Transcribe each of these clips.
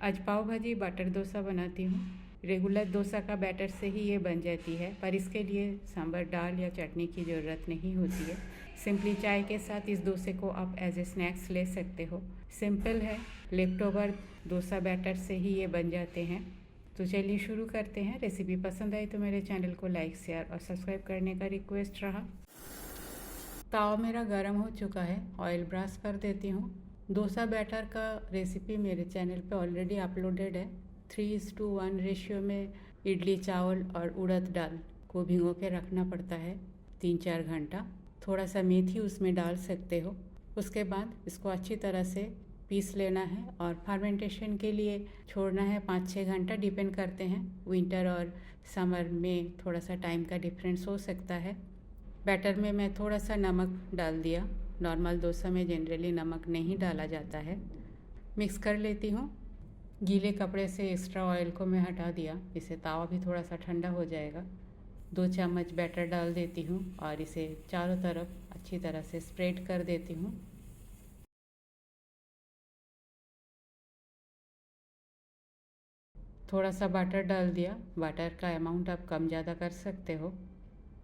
आज पाव भाजी बटर डोसा बनाती हूँ। रेगुलर डोसा का बैटर से ही ये बन जाती है, पर इसके लिए सांभर दाल या चटनी की ज़रूरत नहीं होती है। सिंपली चाय के साथ इस डोसे को आप एज ए स्नैक्स ले सकते हो। सिंपल है, लेफ्ट ओवर डोसा बैटर से ही ये बन जाते हैं। तो चलिए शुरू करते हैं। रेसिपी पसंद आई तो मेरे चैनल को लाइक, शेयर और सब्सक्राइब करने का रिक्वेस्ट रहा। तावा मेरा गर्म हो चुका है, ऑयल ब्रश कर देती हूँ। डोसा बैटर का रेसिपी मेरे चैनल पे ऑलरेडी अपलोडेड है। 3:1 रेशियो में इडली चावल और उड़द दाल को भिगो के रखना पड़ता है 3-4 घंटा। थोड़ा सा मेथी उसमें डाल सकते हो। उसके बाद इसको अच्छी तरह से पीस लेना है और फर्मेंटेशन के लिए छोड़ना है 5-6 घंटा। डिपेंड करते हैं, विंटर और समर में थोड़ा सा टाइम का डिफरेंस हो सकता है। बैटर में मैं थोड़ा सा नमक डाल दिया। नॉर्मल डोसा में जनरली नमक नहीं डाला जाता है। मिक्स कर लेती हूँ। गीले कपड़े से एक्स्ट्रा ऑयल को मैं हटा दिया, इससे तावा भी थोड़ा सा ठंडा हो जाएगा। 2 चम्मच बैटर डाल देती हूँ और इसे चारों तरफ अच्छी तरह से स्प्रेड कर देती हूँ। थोड़ा सा बटर डाल दिया। बटर का अमाउंट आप कम ज़्यादा कर सकते हो।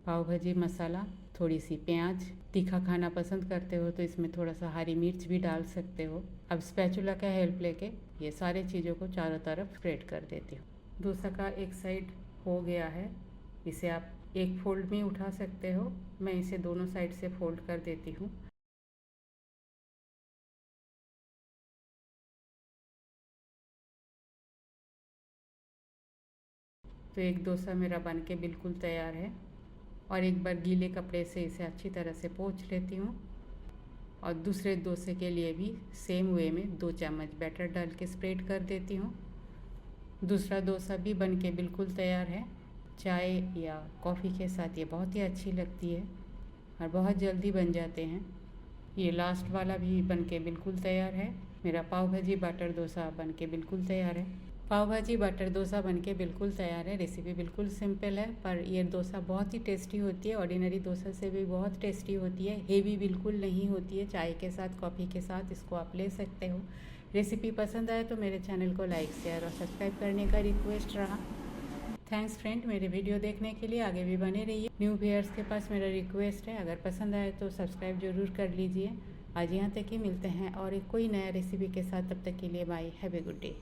पाव भाजी मसाला, थोड़ी सी प्याज, तीखा खाना पसंद करते हो तो इसमें थोड़ा सा हरी मिर्च भी डाल सकते हो। अब स्पैचुला का हेल्प लेके ये सारी चीज़ों को चारों तरफ स्प्रेड कर देती हूँ। डोसा का एक साइड हो गया है, इसे आप एक फोल्ड में उठा सकते हो। मैं इसे दोनों साइड से फोल्ड कर देती हूँ। तो एक डोसा मेरा बन के बिल्कुल तैयार है और एक बार गीले कपड़े से इसे अच्छी तरह से पोंछ लेती हूँ। और दूसरे डोसे के लिए भी सेम वे में 2 चम्मच बैटर डाल के स्प्रेड कर देती हूँ। दूसरा डोसा भी बन के बिल्कुल तैयार है। चाय या कॉफ़ी के साथ ये बहुत ही अच्छी लगती है और बहुत जल्दी बन जाते हैं। ये लास्ट वाला भी बन के बिल्कुल तैयार है। मेरा पाव भाजी बटर डोसा बन के बिल्कुल तैयार है। पाव भाजी बटर डोसा बनके बिल्कुल तैयार है। रेसिपी बिल्कुल सिंपल है, पर ये डोसा बहुत ही टेस्टी होती है। ऑर्डिनरी डोसा से भी बहुत टेस्टी होती है। हेवी बिल्कुल नहीं होती है। चाय के साथ, कॉफ़ी के साथ इसको आप ले सकते हो। रेसिपी पसंद आए तो मेरे चैनल को लाइक, शेयर और सब्सक्राइब करने का रिक्वेस्ट रहा। थैंक्स फ्रेंड, मेरे वीडियो देखने के लिए। आगे भी बने रहिए। न्यू व्यूअर्स के पास मेरा रिक्वेस्ट है, अगर पसंद आए तो सब्सक्राइब ज़रूर कर लीजिए। आज यहाँ तक ही, मिलते हैं और एक कोई नया रेसिपी के साथ। तब तक के लिए bye, have a good day.